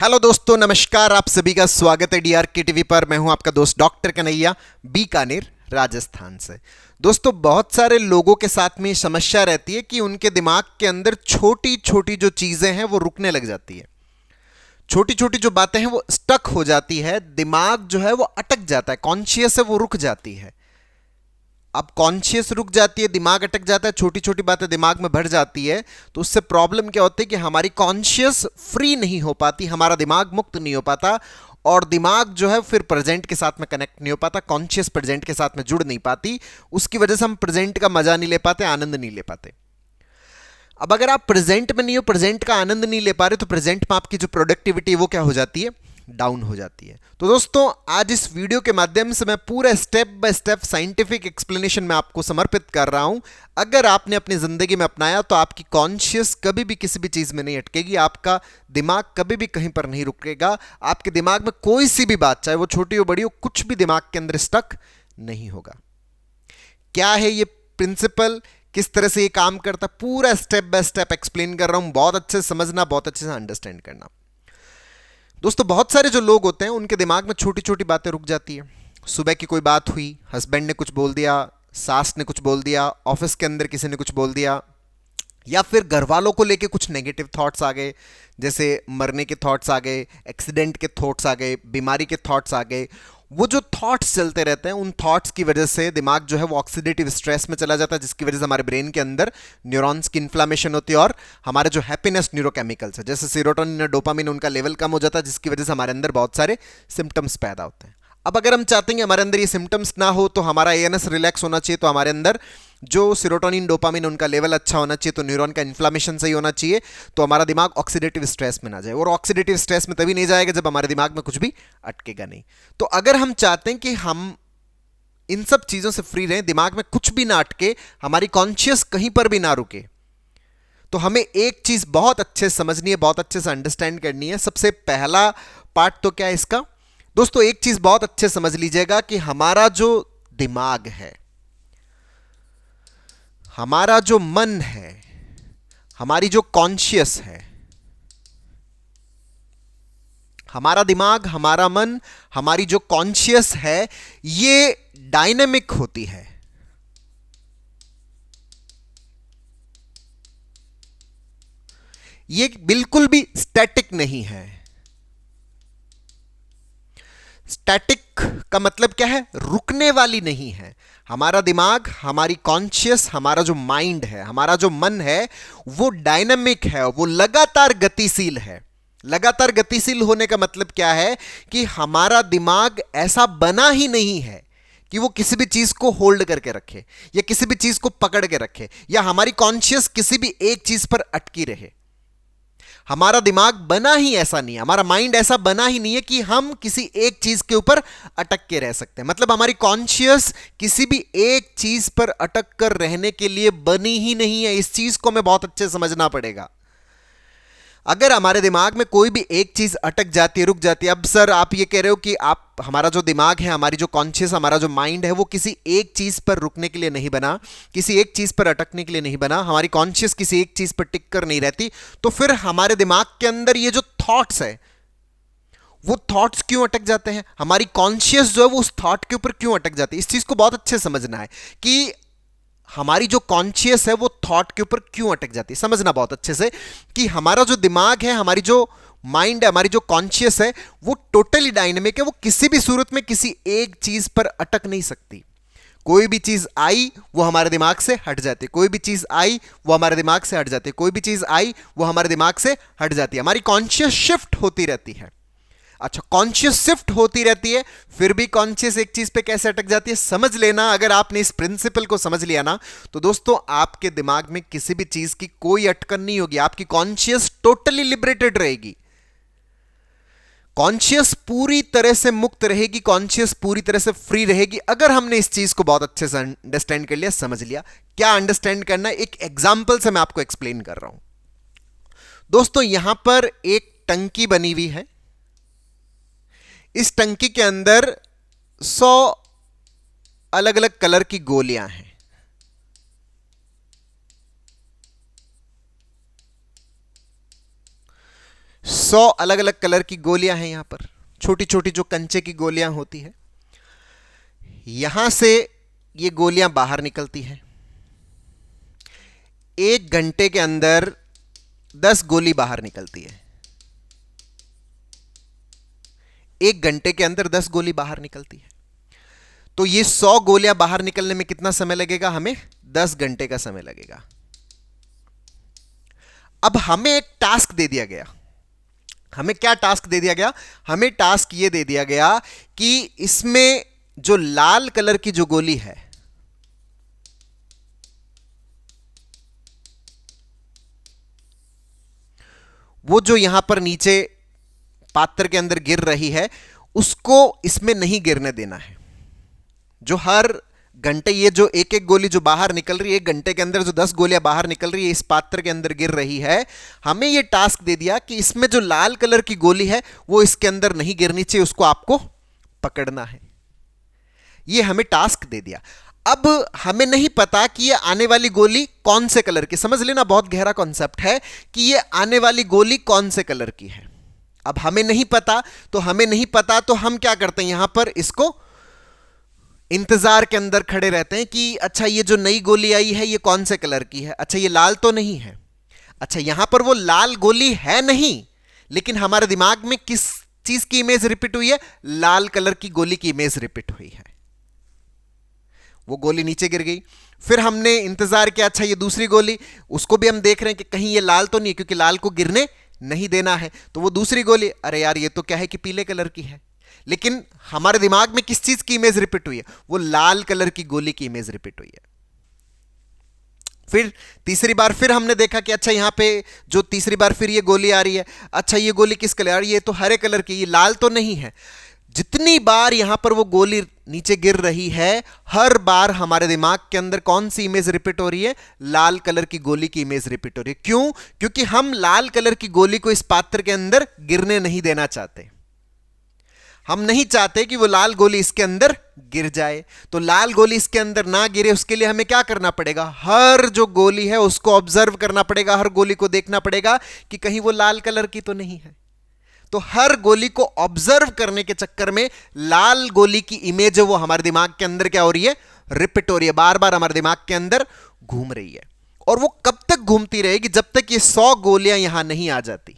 Hello दोस्तों, नमस्कार। आप सभी का स्वागत है डीआरके टीवी पर। मैं हूं आपका दोस्त डॉक्टर कन्हैया, बीकानेर, राजस्थान से। दोस्तों, बहुत सारे लोगों के साथ में ये समस्या रहती है कि उनके दिमाग के अंदर छोटी छोटी जो चीजें हैं वो रुकने लग जाती है। छोटी छोटी जो बातें हैं वो स्टक हो जाती है, दिमाग जो है वो अटक जाता है, कॉन्शियस है वो रुक जाती है। अब कॉन्शियस रुक जाती है, दिमाग अटक जाता है, छोटी छोटी बातें दिमाग में भर जाती है। तो उससे प्रॉब्लम क्या होती है कि हमारी कॉन्शियस फ्री नहीं हो पाती, हमारा दिमाग मुक्त नहीं हो पाता, और दिमाग जो है फिर प्रेजेंट के साथ में कनेक्ट नहीं हो पाता, कॉन्शियस प्रेजेंट के साथ में जुड़ नहीं पाती। उसकी वजह से हम प्रेजेंट का मजा नहीं ले पाते, आनंद नहीं ले पाते। अब अगर आप प्रेजेंट में नहीं हो, प्रेजेंट का आनंद नहीं ले पा रहे, तो प्रेजेंट में आपकी जो प्रोडक्टिविटी है वो क्या हो जाती है, डाउन हो जाती है। तो दोस्तों, आज इस वीडियो के माध्यम से मैं पूरा step by step scientific explanation में आपको समर्पित कर रहा हूं। अगर आपने अपनी जिंदगी में अपनाया तो आपकी कॉन्शियस कभी भी किसी भी चीज में नहीं अटकेगी, आपका दिमाग कभी भी कहीं पर नहीं रुकेगा। आपके दिमाग में कोई सी भी बात, चाहे वो छोटी हो बड़ी हो, कुछ भी दिमाग के अंदर स्टक नहीं होगा। क्या है ये प्रिंसिपल, किस तरह से ये काम करता, पूरा स्टेप बाय स्टेप एक्सप्लेन कर रहा हूं। बहुत अच्छे से समझना, बहुत अच्छे से अंडरस्टैंड करना। दोस्तों, बहुत सारे जो लोग होते हैं उनके दिमाग में छोटी छोटी बातें रुक जाती है। सुबह की कोई बात हुई, हस्बैंड ने कुछ बोल दिया, सास ने कुछ बोल दिया, ऑफिस के अंदर किसी ने कुछ बोल दिया, या फिर घर वालों को लेके कुछ नेगेटिव थॉट्स आ गए, जैसे मरने के थॉट्स आ गए, एक्सीडेंट के थॉट्स आ गए, बीमारी के थॉट्स आ गए। वो जो थॉट्स चलते रहते हैं, उन थॉट्स की वजह से दिमाग जो है वो ऑक्सीडेटिव स्ट्रेस में चला जाता है, जिसकी वजह से हमारे ब्रेन के अंदर न्यूरॉन्स की इन्फ्लामेशन होती है, और हमारे जो हैप्पीनेस न्यूरोकेमिकल्स है जैसे सीरोटोनिन और डोपामिन, उनका लेवल कम हो जाता है, जिसकी वजह से हमारे अंदर बहुत सारे सिम्टम्स पैदा होते हैं। अब अगर हम चाहते हैं कि हमारे अंदर ये सिम्टम्स ना हो, तो हमारा एएनएस रिलैक्स होना चाहिए, तो हमारे अंदर जो सीरोटोनिन डोपामिन उनका लेवल अच्छा होना चाहिए, तो न्यूरॉन का इन्फ्लामेशन सही होना चाहिए, तो हमारा दिमाग ऑक्सीडेटिव स्ट्रेस में ना जाए। और ऑक्सीडेटिव स्ट्रेस में तभी नहीं जाएगा जब हमारे दिमाग में कुछ भी अटकेगा नहीं। तो अगर हम चाहते हैं कि हम इन सब चीजों से फ्री रहें, दिमाग में कुछ भी ना अटके, हमारी कॉन्शियस कहीं पर भी ना रुके, तो हमें एक चीज बहुत अच्छे से समझनी है, बहुत अच्छे से अंडरस्टैंड करनी है। सबसे पहला पार्ट तो क्या है इसका, दोस्तों, एक चीज बहुत अच्छे से समझ लीजिएगा कि हमारा जो दिमाग है, हमारा जो मन है, हमारी जो कॉन्शियस है, हमारा दिमाग, हमारा मन, हमारी जो कॉन्शियस है, ये डायनेमिक होती है। ये बिल्कुल भी स्टैटिक नहीं है। स्टैटिक का मतलब क्या है, रुकने वाली नहीं है। हमारा दिमाग, हमारी कॉन्शियस, हमारा जो माइंड है, हमारा जो मन है, वो डायनामिक है, वो लगातार गतिशील है। लगातार गतिशील होने का मतलब क्या है कि हमारा दिमाग ऐसा बना ही नहीं है कि वो किसी भी चीज को होल्ड करके रखे, या किसी भी चीज को पकड़ के रखे, या हमारी कॉन्शियस किसी भी एक चीज पर अटकी रहे। हमारा दिमाग बना ही ऐसा नहीं है, हमारा माइंड ऐसा बना ही नहीं है कि हम किसी एक चीज के ऊपर अटक के रह सकते हैं। मतलब हमारी कॉन्शियस किसी भी एक चीज पर अटक कर रहने के लिए बनी ही नहीं है। इस चीज को हमें बहुत अच्छे से समझना पड़ेगा। अगर हमारे दिमाग में कोई भी एक चीज अटक जाती है, रुक जाती है, अब सर आप ये कह रहे हो कि आप, हमारा जो दिमाग है, हमारी जो कॉन्शियस, हमारा जो माइंड है, वो किसी एक चीज पर रुकने के लिए नहीं बना, किसी एक चीज पर अटकने के लिए नहीं बना, हमारी कॉन्शियस किसी एक चीज पर टिक कर नहीं रहती, तो फिर हमारे दिमाग के अंदर ये जो थॉट्स है, वो थॉट्स क्यों अटक जाते हैं, हमारी कॉन्शियस जो है वो उस थॉट के ऊपर क्यों अटक जाती है। इस चीज को बहुत अच्छे से समझना है कि हमारी जो कॉन्शियस है वो थॉट के ऊपर क्यों अटक जाती है। समझना बहुत अच्छे से कि हमारा जो दिमाग है, हमारी जो माइंड है, हमारी जो कॉन्शियस है, वो टोटली डायनेमिक है। वो किसी भी सूरत में किसी एक चीज पर अटक नहीं सकती। कोई भी चीज आई वो हमारे दिमाग से हट जाती है, कोई भी चीज आई वो हमारे दिमाग से हट जाती है, कोई भी चीज आई वो हमारे दिमाग से हट जाती है। हमारी कॉन्शियस शिफ्ट होती रहती है। अच्छा, कॉन्शियस शिफ्ट होती रहती है, फिर भी कॉन्शियस एक चीज पे कैसे अटक जाती है, समझ लेना। अगर आपने इस प्रिंसिपल को समझ लिया ना, तो दोस्तों आपके दिमाग में किसी भी चीज की कोई अटकन नहीं होगी। आपकी कॉन्शियस टोटली लिबरेटेड रहेगी, कॉन्शियस पूरी तरह से मुक्त रहेगी, कॉन्शियस पूरी तरह से फ्री रहेगी। अगर हमने इस चीज को बहुत अच्छे से अंडरस्टैंड कर लिया, समझ लिया। क्या अंडरस्टैंड करना है, एक एग्जाम्पल से मैं आपको एक्सप्लेन कर रहा हूं। दोस्तों, यहां पर एक टंकी बनी हुई है। इस टंकी के अंदर 100 अलग अलग कलर की गोलियां हैं। 100 100 अलग अलग कलर की गोलियां हैं यहां पर, छोटी छोटी जो कंचे की गोलियां होती है। यहां से ये गोलियां बाहर निकलती हैं। 1 घंटे के अंदर 10 गोली बाहर निकलती है। 1 घंटे के अंदर 10 गोली बाहर निकलती है। तो ये 100 गोलियां बाहर निकलने में कितना समय लगेगा? हमें 10 घंटे का समय लगेगा। अब हमें एक टास्क दे दिया गया। हमें क्या टास्क दे दिया गया? हमें टास्क ये दे दिया गया कि इसमें जो लाल कलर की जो गोली है, वो जो यहां पर नीचे पात्र के अंदर गिर रही है, उसको इसमें नहीं गिरने देना है। जो हर घंटे ये जो एक एक गोली जो बाहर निकल रही है, 1 घंटे के अंदर जो 10 गोलियां बाहर निकल रही है, इस पात्र के अंदर गिर रही है, हमें ये टास्क दे दिया कि इसमें जो लाल कलर की गोली है वो इसके अंदर नहीं गिरनी चाहिए, उसको आपको पकड़ना है। ये हमें टास्क दे दिया। अब हमें नहीं पता कि ये आने वाली गोली कौन से कलर की, समझ लेना बहुत गहरा कॉन्सेप्ट है कि ये आने वाली गोली कौन से कलर की है। अब हमें नहीं पता, तो हम क्या करते हैं, यहां पर इसको इंतजार के अंदर खड़े रहते हैं कि अच्छा ये जो नई गोली आई है ये कौन से कलर की है, अच्छा ये लाल तो नहीं है। अच्छा यहां पर वो लाल गोली है नहीं, लेकिन हमारे दिमाग में किस चीज की इमेज रिपीट हुई है? लाल कलर की गोली की इमेज रिपीट हुई है। वो गोली नीचे गिर गई, फिर हमने इंतजार किया, अच्छा ये दूसरी गोली, उसको भी हम देख रहे हैं कि कहीं ये लाल तो नहीं, क्योंकि लाल को गिरने नहीं देना है। तो वो दूसरी गोली, अरे यार ये तो क्या है कि पीले कलर की है, लेकिन हमारे दिमाग में किस चीज की इमेज रिपीट हुई है? वो लाल कलर की गोली की इमेज रिपीट हुई है। फिर तीसरी बार फिर हमने देखा कि अच्छा यहां पे जो तीसरी बार फिर ये गोली आ रही है, अच्छा ये गोली किस कलर आ रही है? ये तो हरे कलर की, ये लाल तो नहीं है। जितनी बार यहां पर वो गोली नीचे गिर रही है, हर बार हमारे दिमाग के अंदर कौन सी इमेज रिपीट हो रही है? लाल कलर की गोली की इमेज रिपीट हो रही है। क्यों? क्योंकि हम लाल कलर की गोली को इस पात्र के अंदर गिरने नहीं देना चाहते। हम नहीं चाहते कि वो लाल गोली इसके अंदर गिर जाए। तो लाल गोली इसके अंदर ना गिरे, उसके लिए हमें क्या करना पड़ेगा? हर जो गोली है उसको ऑब्जर्व करना पड़ेगा, हर गोली को देखना पड़ेगा कि कहीं वो लाल कलर की तो नहीं है। तो हर गोली को ऑब्जर्व करने के चक्कर में लाल गोली की इमेज है वो हमारे दिमाग के अंदर क्या हो रही है? रिपीट हो रही है, बार बार हमारे दिमाग के अंदर घूम रही है। और वो कब तक घूमती रहेगी? जब तक ये 100 गोलियां यहां नहीं आ जाती।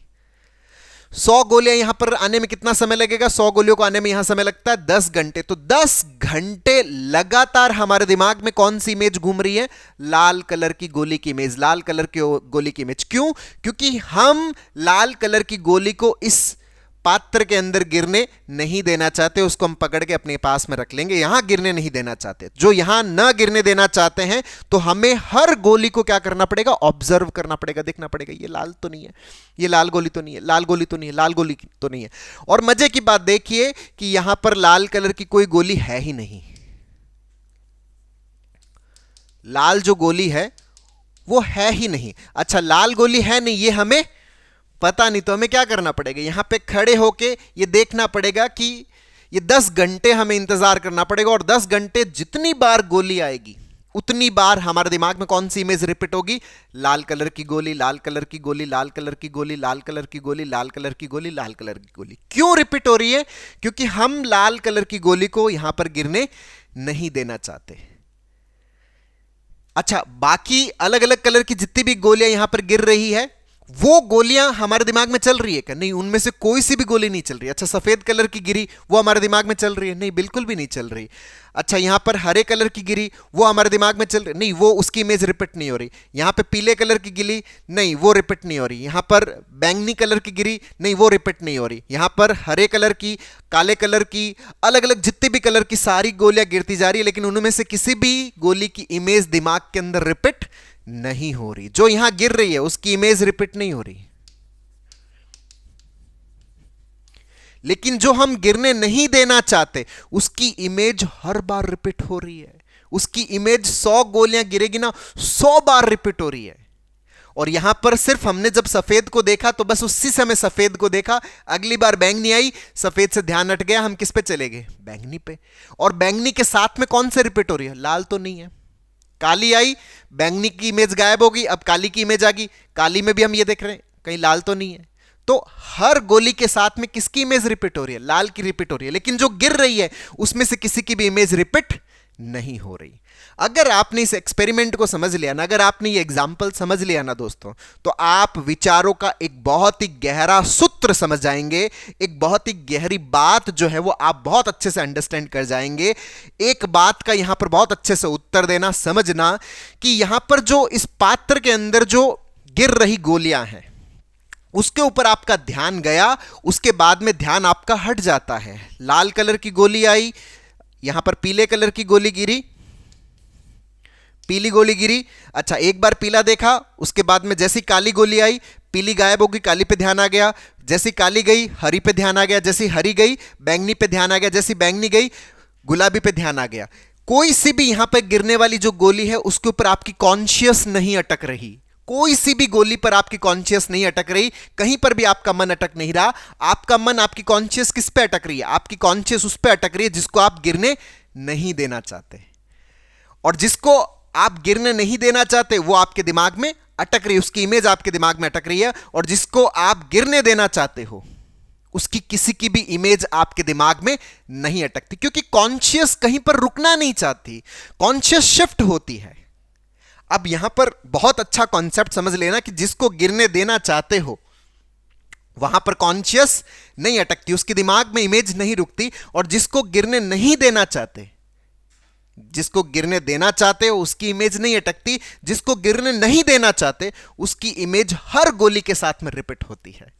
100 गोलियां यहां पर आने में कितना समय लगेगा? 100 गोलियों को आने में यहां समय लगता है 10 घंटे। तो 10 घंटे लगातार हमारे दिमाग में कौन सी इमेज घूम रही है? लाल कलर की गोली की इमेज, लाल कलर की गोली की इमेज। क्यों? क्योंकि हम लाल कलर की गोली को इस पात्र के अंदर गिरने नहीं देना चाहते, उसको हम पकड़ के अपने पास में रख लेंगे। यहां गिरने नहीं देना चाहते। जो यहां ना गिरने देना चाहते हैं, तो हमें हर गोली को क्या करना पड़ेगा? ऑब्जर्व करना पड़ेगा, देखना पड़ेगा ये लाल तो नहीं है, ये लाल गोली तो नहीं है, लाल गोली तो नहीं है, लाल गोली तो नहीं है। और मजे की बात देखिए कि यहां पर लाल कलर की कोई गोली है ही नहीं। लाल जो गोली है वो है ही नहीं। अच्छा लाल गोली है नहीं, ये हमें पता नहीं, तो हमें क्या करना पड़ेगा? यहां पे खड़े होके ये देखना पड़ेगा कि ये 10 घंटे हमें इंतजार करना पड़ेगा। और 10 घंटे जितनी बार गोली आएगी उतनी बार हमारे दिमाग में कौन सी इमेज रिपीट होगी? लाल कलर की गोली, लाल कलर की गोली, लाल कलर की गोली, लाल कलर की गोली, लाल कलर की गोली, लाल कलर की गोली। क्यों रिपीट हो रही है? क्योंकि हम लाल कलर की गोली को यहां पर गिरने नहीं देना चाहते। अच्छा बाकी अलग अलग कलर की जितनी भी गोलियां यहां पर गिर रही है, वो गोलियां हमारे दिमाग में चल रही है क्या? नहीं, उनमें से कोई सी भी गोली नहीं चल रही। अच्छा सफेद कलर की गिरी, वो हमारे दिमाग में चल रही है? नहीं, बिल्कुल भी नहीं चल रही। अच्छा यहां पर हरे कलर की गिरी, वो हमारे दिमाग में चल रही? नहीं, वो उसकी इमेज रिपीट नहीं हो रही। यहां पे पीले कलर की गिरी, नहीं वो रिपीट नहीं हो रही। यहां पर बैंगनी कलर की गिरी, नहीं वो रिपीट नहीं हो रही। यहां पर हरे कलर की, काले कलर की, अलग अलग जितने भी कलर की सारी गोलियां गिरती जा रही है, लेकिन उनमें से किसी भी गोली की इमेज दिमाग के अंदर रिपीट नहीं हो रही। जो यहां गिर रही है उसकी इमेज रिपीट नहीं हो रही। लेकिन जो हम गिरने नहीं देना चाहते उसकी इमेज हर बार रिपीट हो रही है। उसकी इमेज 100 गोलियां गिरेगी ना, 100 बार रिपीट हो रही है। और यहां पर सिर्फ हमने जब सफेद को देखा तो बस उसी समय सफेद को देखा, अगली बार बैंगनी आई, सफेद से ध्यान हट गया, हम किस पे चले गए? बैंगनी पे। और बैंगनी के साथ में कौन से रिपीट हो रही है? लाल तो नहीं है। काली आई, बैंगनी की इमेज गायब हो गई, अब काली की इमेज आ गई, काली में भी हम ये देख रहे हैं कहीं लाल तो नहीं है। तो हर गोली के साथ में किसकी इमेज रिपीट हो रही है? लाल की रिपीट हो रही है, लेकिन जो गिर रही है उसमें से किसी की भी इमेज रिपीट नहीं हो रही। अगर आपने इस एक्सपेरिमेंट को समझ लिया ना, अगर आपने ये एग्जाम्पल समझ लिया ना दोस्तों, तो आप विचारों का एक बहुत ही गहरा सूत्र समझ जाएंगे, एक बहुत ही गहरी बात जो है वो आप बहुत अच्छे से अंडरस्टैंड कर जाएंगे। एक बात का यहां पर बहुत अच्छे से उत्तर देना, समझना कि यहां पर जो इस पात्र के अंदर जो गिर रही गोलियां हैं उसके ऊपर आपका ध्यान गया, उसके बाद में ध्यान आपका हट जाता है। लाल कलर की गोली आई, यहां पर पीले कलर की गोली गिरी, पीली गोली गिरी। अच्छा, एक बार पीला देखा, उसके बाद में जैसी काली गोली आई, पीली गायब होगी, काली पे ध्यान आ गया। जैसी काली गई, हरी पे ध्यान आ गया। जैसी हरी गई, बैंगनी पे ध्यान आ गया। जैसी बैंगनी गई, गुलाबी पे ध्यान आ गया। कोई सी भी यहां पर गिरने वाली जो गोली है उसके ऊपर आपकी कॉन्शियस नहीं अटक रही। कोई सी भी गोली पर आपकी कॉन्शियस नहीं अटक रही, कहीं पर भी आपका मन अटक नहीं रहा। आपका मन, आपकी कॉन्शियस किस पे अटक रही है? आपकी कॉन्शियस उस पे अटक रही है जिसको आप गिरने नहीं देना चाहते, और जिसको आप गिरने नहीं देना चाहते वो आपके दिमाग में अटक रही है, उसकी इमेज आपके दिमाग में अटक रही है। और जिसको आप गिरने देना चाहते हो उसकी किसी की भी इमेज आपके दिमाग में नहीं अटकती, क्योंकि कॉन्शियस कहीं पर रुकना नहीं चाहती, कॉन्शियस शिफ्ट होती है। अब यहां पर बहुत अच्छा कॉन्सेप्ट समझ लेना कि जिसको गिरने देना चाहते हो वहां पर कॉन्शियस नहीं अटकती, उसके दिमाग में इमेज नहीं रुकती। और जिसको गिरने नहीं देना चाहते, जिसको गिरने देना चाहते हो उसकी इमेज नहीं अटकती, जिसको गिरने नहीं देना चाहते उसकी इमेज हर गोली के साथ में रिपीट होती है।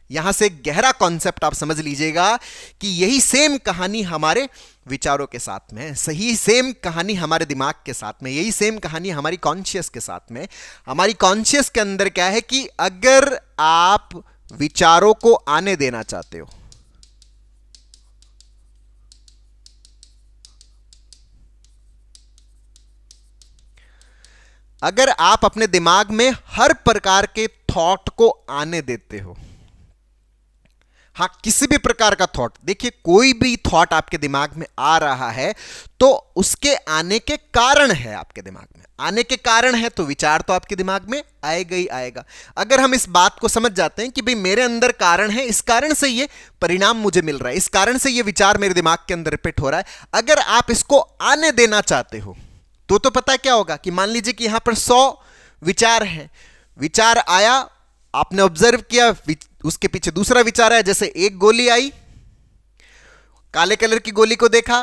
यहां से गहरा कॉन्सेप्ट आप समझ लीजिएगा कि यही सेम कहानी हमारे विचारों के साथ में, सही सेम कहानी हमारे दिमाग के साथ में, यही सेम कहानी हमारी कॉन्शियस के साथ में। हमारी कॉन्शियस के अंदर क्या है कि अगर आप विचारों को आने देना चाहते हो, अगर आप अपने दिमाग में हर प्रकार के थॉट को आने देते हो, हाँ किसी भी प्रकार का थॉट, देखिए कोई भी थॉट आपके दिमाग में आ रहा है तो उसके आने के कारण है, आपके दिमाग में आने के कारण है, तो विचार तो आपके दिमाग में आएगा ही आएगा। अगर हम इस बात को समझ जाते हैं कि भाई मेरे अंदर कारण है, इस कारण से ये परिणाम मुझे मिल रहा है, इस कारण से ये विचार मेरे दिमाग के अंदर रिपीट हो रहा है, अगर आप इसको आने देना चाहते हो तो पता क्या होगा कि मान लीजिए कि यहां पर 100 विचार हैं, विचार आया, आपने ऑब्जर्व किया, उसके पीछे दूसरा विचार आया। जैसे एक गोली आई, काले कलर की गोली को देखा,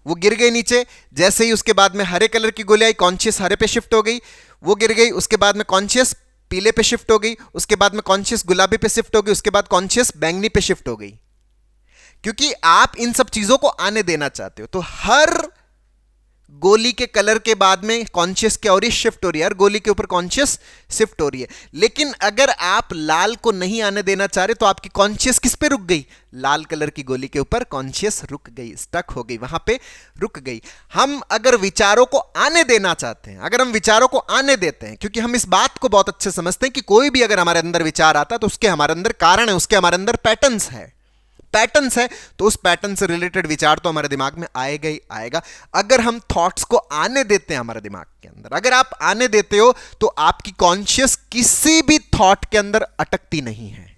वो गिर गई नीचे। जैसे ही उसके बाद में हरे कलर की गोली आई, कॉन्शियस हरे पे शिफ्ट हो गई, वो गिर गई। उसके बाद में कॉन्शियस पीले पे शिफ्ट हो गई, उसके बाद में कॉन्शियस गुलाबी पे शिफ्ट हो गई, उसके बाद कॉन्शियस बैंगनी पे शिफ्ट हो गई, क्योंकि आप इन सब चीजों को आने देना चाहते हो। तो हर गोली के कलर के बाद में कॉन्शियस क्या हो रही है? शिफ्ट हो रही है, हर गोली के ऊपर कॉन्शियस शिफ्ट हो रही है। लेकिन अगर आप लाल को नहीं आने देना चाह रहे तो आपकी कॉन्शियस किस पे रुक गई? लाल कलर की गोली के ऊपर कॉन्शियस रुक गई, स्टक हो गई, वहां पे रुक गई। हम अगर विचारों को आने देना चाहते हैं, अगर हम विचारों को आने देते हैं, क्योंकि हम इस बात को बहुत अच्छे समझते हैं कि कोई भी अगर हमारे अंदर विचार आता है तो उसके हमारे अंदर कारण है, उसके हमारे अंदर पैटर्न्स है, पैटर्न्स है, तो उस पैटर्न से रिलेटेड विचार तो हमारे दिमाग में आएगा ही आएगा। अगर हम थॉट्स को आने देते हैं हमारे दिमाग के अंदर, अगर आप आने देते हो तो आपकी कॉन्शियस किसी भी थॉट के अंदर अटकती नहीं है।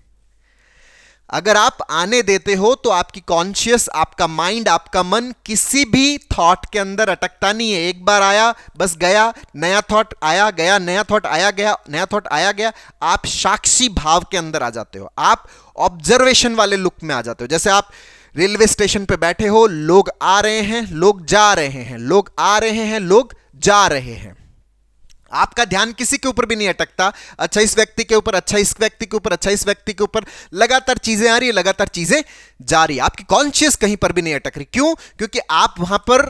अगर आप आने देते हो तो आपकी कॉन्शियस, आपका माइंड, आपका मन किसी भी थॉट के अंदर अटकता नहीं है। एक बार आया बस गया, नया थॉट आया गया, नया थॉट आया गया, नया थॉट आया गया। आप साक्षी भाव के अंदर आ जाते हो, आप ऑब्जर्वेशन वाले लुक में आ जाते हो। जैसे आप रेलवे स्टेशन पे बैठे हो, लोग आ रहे हैं, लोग जा रहे हैं, लोग आ रहे हैं, लोग जा रहे हैं, आपका ध्यान किसी के ऊपर भी नहीं अटकता। अच्छा इस व्यक्ति के ऊपर, अच्छा इस व्यक्ति के ऊपर, अच्छा इस व्यक्ति के ऊपर, लगातार चीजें आ रही है, लगातार चीजें जा रही है, आपकी कॉन्शियस कहीं पर भी नहीं अटक रही। क्यों? क्योंकि आप वहां पर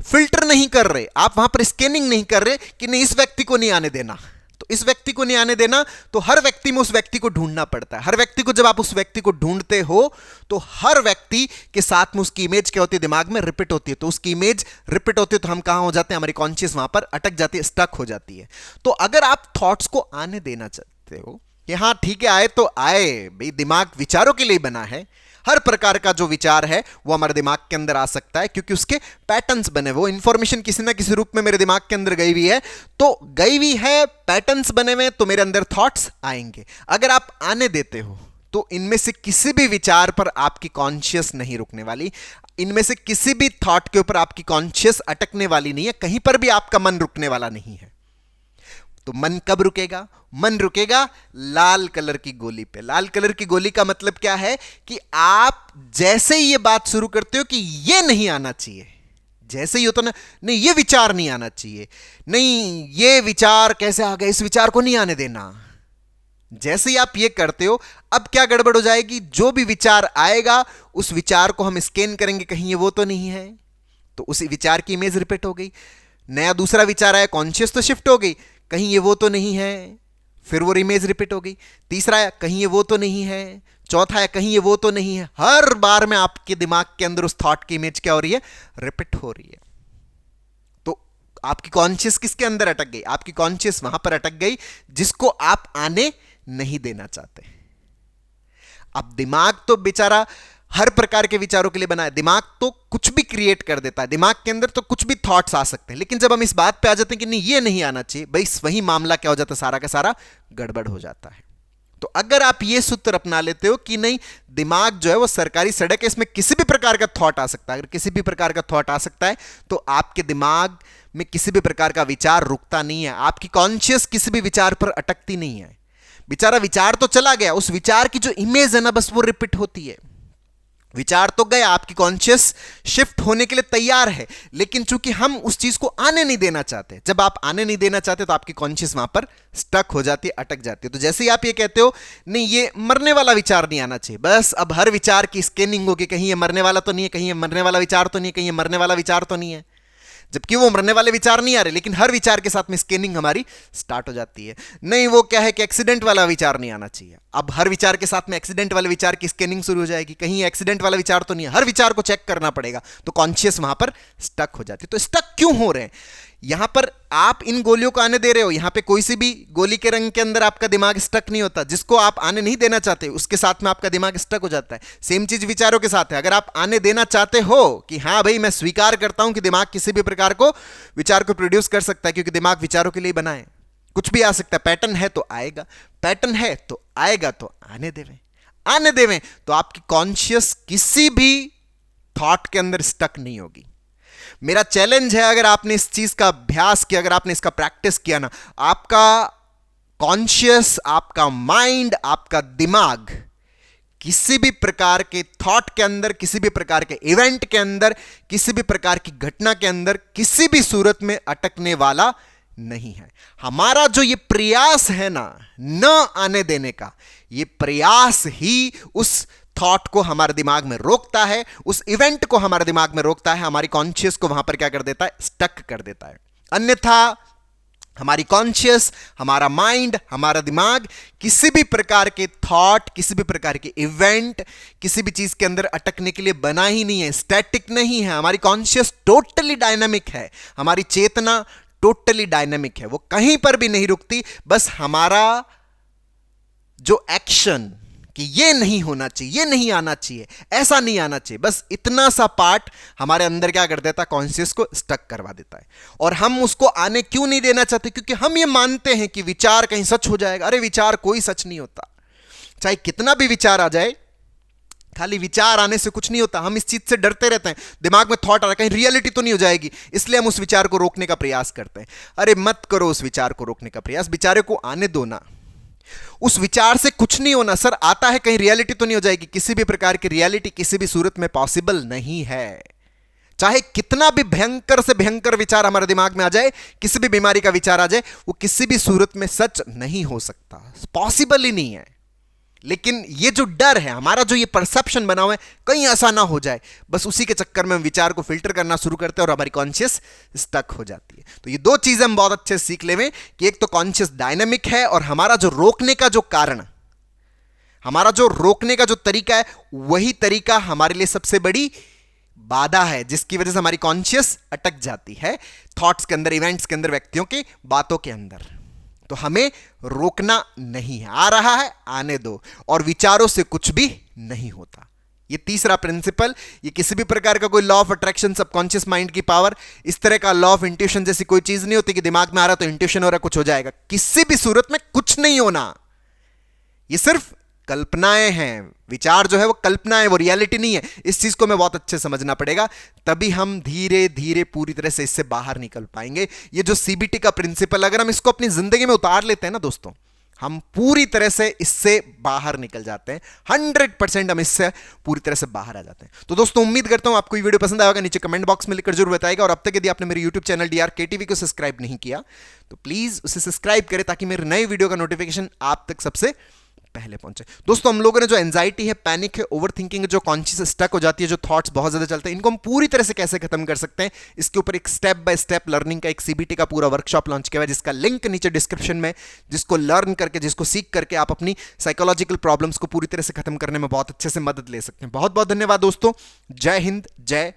फिल्टर नहीं कर रहे, आप वहां पर स्कैनिंग नहीं कर रहे कि नहीं इस व्यक्ति को नहीं आने देना, तो इस व्यक्ति को नहीं आने देना, तो हर व्यक्ति में उस व्यक्ति को ढूंढना पड़ता है। हर व्यक्ति को, जब आप उस व्यक्ति को ढूंढते हो तो हर व्यक्ति के साथ में उसकी इमेज क्या होती है? दिमाग में रिपीट होती है। तो उसकी इमेज रिपीट होती है तो हम कहां हो जाते हैं? हमारी कॉन्शियस वहां पर अटक जाती है, स्टक हो जाती है। तो अगर आप थॉट्स को आने देना चाहते हो कि हाँ ठीक है, आए तो आए भाई, दिमाग विचारों के लिए बना है। हर प्रकार का जो विचार है वो हमारे दिमाग के अंदर आ सकता है, क्योंकि उसके पैटर्न्स बने, वो इंफॉर्मेशन किसी ना किसी रूप में मेरे दिमाग के अंदर गई हुई है, तो गई हुई है, पैटर्न्स बने हुए, तो मेरे अंदर थॉट्स आएंगे। अगर आप आने देते हो तो इनमें से किसी भी विचार पर आपकी कॉन्शियस नहीं रुकने वाली, इनमें से किसी भी थॉट के ऊपर आपकी कॉन्शियस अटकने वाली नहीं है, कहीं पर भी आपका मन रुकने वाला नहीं है। तो मन कब रुकेगा? मन रुकेगा लाल कलर की गोली पे। लाल कलर की गोली का मतलब क्या है कि आप जैसे ही ये बात शुरू करते हो कि ये नहीं आना चाहिए, जैसे ही होता ना, नहीं ये विचार नहीं आना चाहिए, नहीं ये विचार कैसे आ गया, इस विचार को नहीं आने देना, जैसे ही आप ये करते हो, अब क्या गड़बड़ हो जाएगी? जो भी विचार आएगा उस विचार को हम स्कैन करेंगे, कहीं ये वो तो नहीं है, तो उसी विचार की इमेज रिपीट हो गई। नया दूसरा विचार आया, कॉन्शियस तो शिफ्ट हो गई, कहीं ये वो तो नहीं है, फिर वो इमेज रिपीट हो गई। तीसरा आया, कहीं ये वो तो नहीं है। चौथा आया, कहीं ये वो तो नहीं है। हर बार में आपके दिमाग के अंदर उस थॉट की इमेज क्या हो रही है? रिपीट हो रही है। तो आपकी कॉन्शियस किसके अंदर अटक गई? आपकी कॉन्शियस वहां पर अटक गई जिसको आप आने नहीं देना चाहते। अब दिमाग तो बेचारा हर प्रकार के विचारों के लिए बना है, दिमाग तो कुछ भी क्रिएट कर देता है, दिमाग के अंदर तो कुछ भी थॉट्स आ सकते हैं, लेकिन जब हम इस बात पे आ जाते हैं कि नहीं ये नहीं आना चाहिए, भाई वही मामला क्या हो जाता है? सारा का सारा गड़बड़ हो जाता है। तो अगर आप ये सूत्र अपना लेते हो कि नहीं, दिमाग जो है वो सरकारी सड़क है, इसमें किसी भी प्रकार का थॉट आ सकता है, अगर किसी भी प्रकार का थॉट आ सकता है तो आपके दिमाग में किसी भी प्रकार का विचार रुकता नहीं है, आपकी कॉन्शियस किसी भी विचार पर अटकती नहीं है। बेचारा विचार तो चला गया, उस विचार की जो इमेज है ना, बस वो रिपीट होती है। विचार तो गया, आपकी कॉन्शियस शिफ्ट होने के लिए तैयार है, लेकिन चूंकि हम उस चीज को आने नहीं देना चाहते, जब आप आने नहीं देना चाहते तो आपकी कॉन्शियस वहां पर स्टक हो जाती है, अटक जाती है। तो जैसे ही आप ये कहते हो नहीं ये मरने वाला विचार नहीं आना चाहिए, बस अब हर विचार की स्कैनिंग होगी, कहीं ये मरने वाला तो नहीं है, कहीं ये मरने वाला विचार तो नहीं है, कहीं ये मरने वाला विचार तो नहीं है, जबकि वो मरने वाले विचार नहीं आ रहे, लेकिन हर विचार के साथ में स्कैनिंग हमारी स्टार्ट हो जाती है। नहीं वो क्या है कि एक्सीडेंट वाला विचार नहीं आना चाहिए, अब हर विचार के साथ में एक्सीडेंट वाले विचार की स्कैनिंग शुरू हो जाएगी, कहीं एक्सीडेंट वाला विचार तो नहीं है, हर विचार को चेक करना पड़ेगा, तो कॉन्शियस वहां पर स्टक हो जाती है। तो स्टक क्यों हो रहे हैं? यहां पर आप इन गोलियों को आने दे रहे हो, यहां पे कोई सी भी गोली के रंग के अंदर आपका दिमाग स्टक नहीं होता, जिसको आप आने नहीं देना चाहते उसके साथ में आपका दिमाग स्टक हो जाता है। सेम चीज विचारों के साथ है, अगर आप आने देना चाहते हो कि हाँ भाई मैं स्वीकार करता हूं कि दिमाग किसी भी प्रकार को विचार को प्रोड्यूस कर सकता है, क्योंकि दिमाग विचारों के लिए बना है, कुछ भी आ सकता है, पैटर्न है तो आएगा, पैटर्न है तो आएगा, तो आने देवें, आने देवें, तो आपकी कॉन्शियस किसी भी थॉट के अंदर स्टक नहीं होगी। मेरा चैलेंज है, अगर आपने इस चीज का अभ्यास किया, अगर आपने इसका प्रैक्टिस किया ना, आपका कॉन्शियस, आपका माइंड, आपका दिमाग किसी भी प्रकार के थॉट के अंदर, किसी भी प्रकार के इवेंट के अंदर, किसी भी प्रकार की घटना के अंदर किसी भी सूरत में अटकने वाला नहीं है। हमारा जो ये प्रयास है ना न आने देने का, ये प्रयास ही उस थॉट को हमारे दिमाग में रोकता है, उस इवेंट को हमारे दिमाग में रोकता है, हमारी कॉन्शियस को वहां पर क्या कर देता है? स्टक कर देता है। अन्यथा हमारी कॉन्शियस, हमारा माइंड, हमारा दिमाग किसी भी प्रकार के थॉट, किसी भी प्रकार के इवेंट, किसी भी चीज के अंदर अटकने के लिए बना ही नहीं है, स्टैटिक नहीं है। हमारी कॉन्शियस टोटली डायनामिक है, हमारी चेतना टोटली डायनामिक है, वो कहीं पर भी नहीं रुकती। बस हमारा जो एक्शन कि ये नहीं होना चाहिए, ये नहीं आना चाहिए, ऐसा नहीं आना चाहिए, बस इतना सा पार्ट हमारे अंदर क्या कर देता है? कॉन्शियस को स्टक करवा देता है। और हम उसको आने क्यों नहीं देना चाहते? क्योंकि हम ये मानते हैं कि विचार कहीं सच हो जाएगा। अरे विचार कोई सच नहीं होता, चाहे कितना भी विचार आ जाए, खाली विचार आने से कुछ नहीं होता। हम इस चीज से डरते रहते हैं, दिमाग में थॉट आ रहा है, कहीं रियलिटी तो नहीं हो जाएगी, इसलिए हम उस विचार को रोकने का प्रयास करते हैं। अरे मत करो उस विचार को रोकने का प्रयास, विचारों को आने दो ना, उस विचार से कुछ नहीं होना। सर आता है, कहीं रियलिटी तो नहीं हो जाएगी? किसी भी प्रकार की रियलिटी किसी भी सूरत में पॉसिबल नहीं है। चाहे कितना भी भयंकर से भयंकर विचार हमारे दिमाग में आ जाए, किसी भी बीमारी का विचार आ जाए, वो किसी भी सूरत में सच नहीं हो सकता, पॉसिबल ही नहीं है। लेकिन ये जो डर है हमारा, जो ये परसेप्शन बना हुआ है कहीं ऐसा ना हो जाए, बस उसी के चक्कर में हम विचार को फिल्टर करना शुरू करते हैं और हमारी कॉन्शियस स्टक हो जाती है। तो ये दो चीजें हम बहुत अच्छे से सीख लेंगे कि एक तो कॉन्शियस डायनामिक है, और हमारा जो रोकने का जो कारण, हमारा जो रोकने का जो तरीका है, वही तरीका हमारे लिए सबसे बड़ी बाधा है, जिसकी वजह से हमारी कॉन्शियस अटक जाती है थॉट्स के अंदर, इवेंट्स के अंदर, व्यक्तियों की बातों के अंदर। तो हमें रोकना नहीं है, आ रहा है आने दो, और विचारों से कुछ भी नहीं होता। ये तीसरा प्रिंसिपल, ये किसी भी प्रकार का कोई law of attraction, subconscious mind की पावर, इस तरह का लॉ ऑफ इंट्यूशन जैसी कोई चीज नहीं होती कि दिमाग में आ रहा तो इंट्यूशन हो रहा कुछ हो जाएगा। किसी भी सूरत में कुछ नहीं होना, ये सिर्फ कल्पनाएं हैं। विचार जो है वो कल्पना है, वो रियलिटी नहीं है। इस चीज को मैं बहुत अच्छे समझना पड़ेगा, तभी हम धीरे धीरे पूरी तरह से इससे बाहर निकल पाएंगे। ये जो सीबीटी का प्रिंसिपल, अगर हम इसको अपनी जिंदगी में उतार लेते हैं ना दोस्तों, हम पूरी तरह से इससे बाहर निकल जाते हैं। 100% हम इससे पूरी तरह से बाहर आ जाते हैं। तो दोस्तों उम्मीद करता हूं आपको ये वीडियो पसंद आएगा, नीचे कमेंट बॉक्स में लिखकर जरूर बताएगा। और अब तक यदि आपने मेरे यूट्यूब चैनल DRKTV को सब्सक्राइब नहीं किया तो प्लीज उसे सब्सक्राइब करें, ताकि मेरे नए वीडियो का नोटिफिकेशन आप तक सबसे पहले पहुंचे। दोस्तों हम लोगों ने जो एंजाइटी है, पैनिक है, ओवर थिंकिंग है, जो कॉन्शियस स्टक हो जाती है, जो थॉट्स बहुत ज्यादा चलते हैं, इनको हम पूरी तरह से कैसे खत्म कर सकते हैं, इसके ऊपर एक स्टेप बाय स्टेप लर्निंग का, एक सीबीटी का पूरा वर्कशॉप लॉन्च किया है, जिसका लिंक नीचे डिस्क्रिप्शन में, जिसको लर्न करके, जिसको सीख करके आप अपनी साइकोलॉजिकल प्रॉब्लम्स को पूरी तरह से खत्म करने में बहुत अच्छे से मदद ले सकते हैं। बहुत बहुत धन्यवाद दोस्तों। जय हिंद, जय